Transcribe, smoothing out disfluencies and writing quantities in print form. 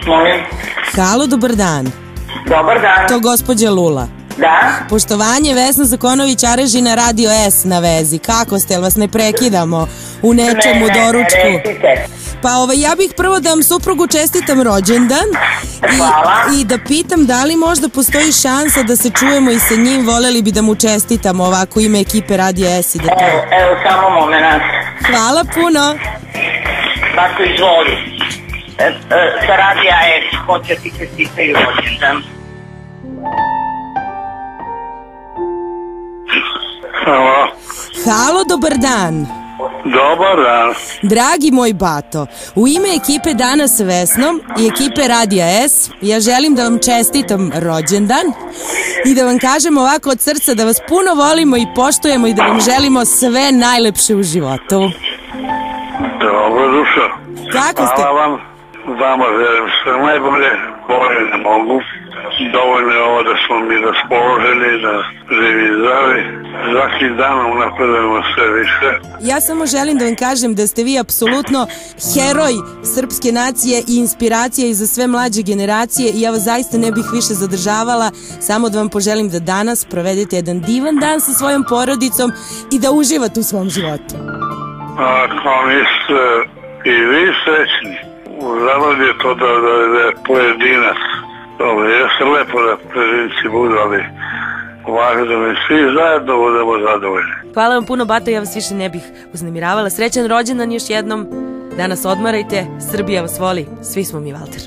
Molim. Halo, dobar dan. Dobar dan. To gospođa Lula. Da? Poštovanje, Vesna Zakonović Areži na Radio S na vezi. Kako ste, jel vas ne prekidamo u nečemu doručku? Recite. Pa ja bih prvo da vam suprugu čestitam rođendan. Hvala. I da pitam da li možda postoji šansa da se čujemo i sa njim, voljeli bi da mu čestitamo ovako ime ekipe Radio S i da to... Evo, samo moment. Hvala puno. Tako, izvoli. Sa Radija S, hoće ti čestitaju rođendan. Halo. Halo, dobar dan. Dobar dan. Dragi moj bato, u ime ekipe Dana s Vesnom i ekipe Radija S, ja želim da vam čestitam rođendan i da vam kažem ovako od srca da vas puno volimo i poštujemo i da vam želimo sve najlepše u životu. Dobro, dušo. Kako ste? Hvala vam. Vama želim sve najbolje, bolje ne mogu. Dovoljno je ovo da smo mi raspoloženi, da živi i zdravi. Svaki dan napredujemo sve više. Ja samo želim da vam kažem da ste vi apsolutno heroj srpske nacije i inspiracija i za sve mlađe generacije i ja vas zaista ne bih više zadržavala, samo da vam poželim da danas provedete jedan divan dan sa svojom porodicom i da uživate u svom životu. Ako niste i vi srećni, zavod je to da je pojedinac. Dobro, jeste lepo da pojedinci budu, ali važno da mi svi zajedno budemo zadovoljni. Hvala vam puno, bato, ja vas više ne bih uznemiravala. Srećan rođendan još jednom. Danas odmarajte, Srbija vas voli, svi smo mi, Valter.